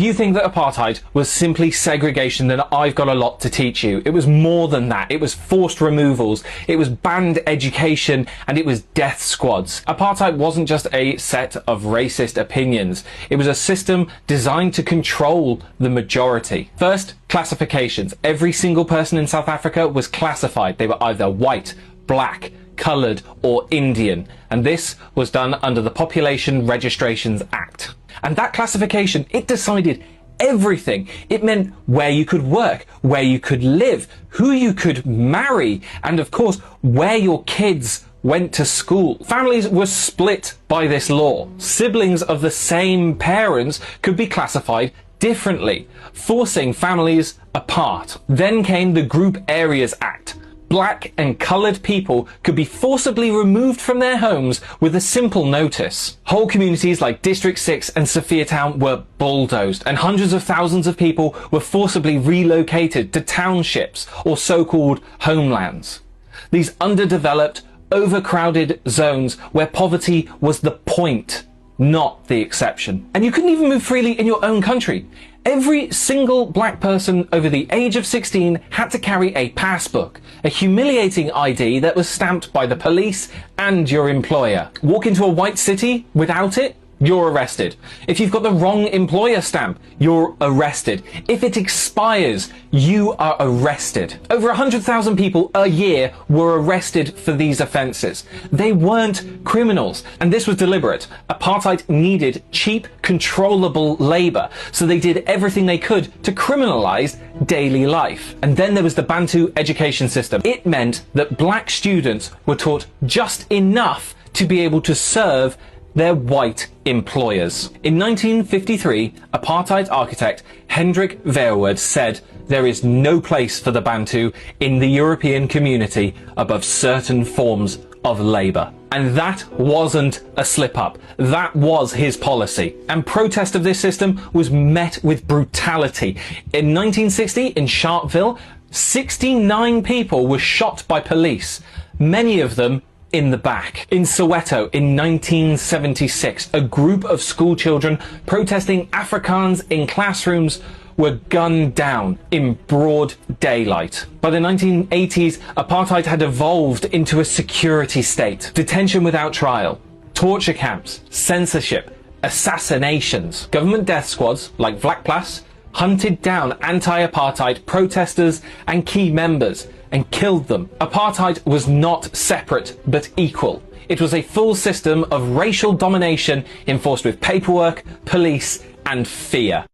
you think that apartheid was simply segregation, then I've got a lot to teach you. It was more than that. It was forced removals, it was banned education, and it was death squads. Apartheid wasn't just a set of racist opinions. It was a system designed to control the majority. First, classifications. Every single person in South Africa was classified. They were either white, black, coloured or Indian, and this was done under the Population Registrations Act. And that classification, it decided everything. It meant where you could work, where you could live, who you could marry, and of course where your kids went to school. Families were split by this law. Siblings of the same parents could be classified differently, forcing families apart. Then came the Group Areas Act. Black and coloured people could be forcibly removed from their homes with a simple notice. Whole communities like District 6 and Sophiatown were bulldozed, and hundreds of thousands of people were forcibly relocated to townships or so-called homelands. These underdeveloped, overcrowded zones where poverty was the point, not the exception. And you couldn't even move freely in your own country. Every single black person over the age of 16 had to carry a passbook, a humiliating ID that was stamped by the police and your employer. Walk into a white city without it, you're arrested. If you've got the wrong employer stamp, you're arrested. If it expires, you are arrested. Over 100,000 people a year were arrested for these offences. They weren't criminals, and this was deliberate. Apartheid needed cheap, controllable labour, so they did everything they could to criminalise daily life. And then there was the Bantu education system. It meant that black students were taught just enough to be able to serve their white employers. In 1953, apartheid architect Hendrik Verwoerd said, "There is no place for the Bantu in the European community above certain forms of labour." And that wasn't a slip-up. That was his policy. And protest of this system was met with brutality. In 1960, in Sharpeville, 69 people were shot by police, many of them in the back. In Soweto in 1976, a group of school children protesting Afrikaans in classrooms were gunned down in broad daylight. By the 1980s, apartheid had evolved into a security state. Detention without trial, torture camps, censorship, assassinations. Government death squads like Vlakplaas hunted down anti-apartheid protesters and key members and killed them. Apartheid was not separate but equal. It was a full system of racial domination enforced with paperwork, police, and fear.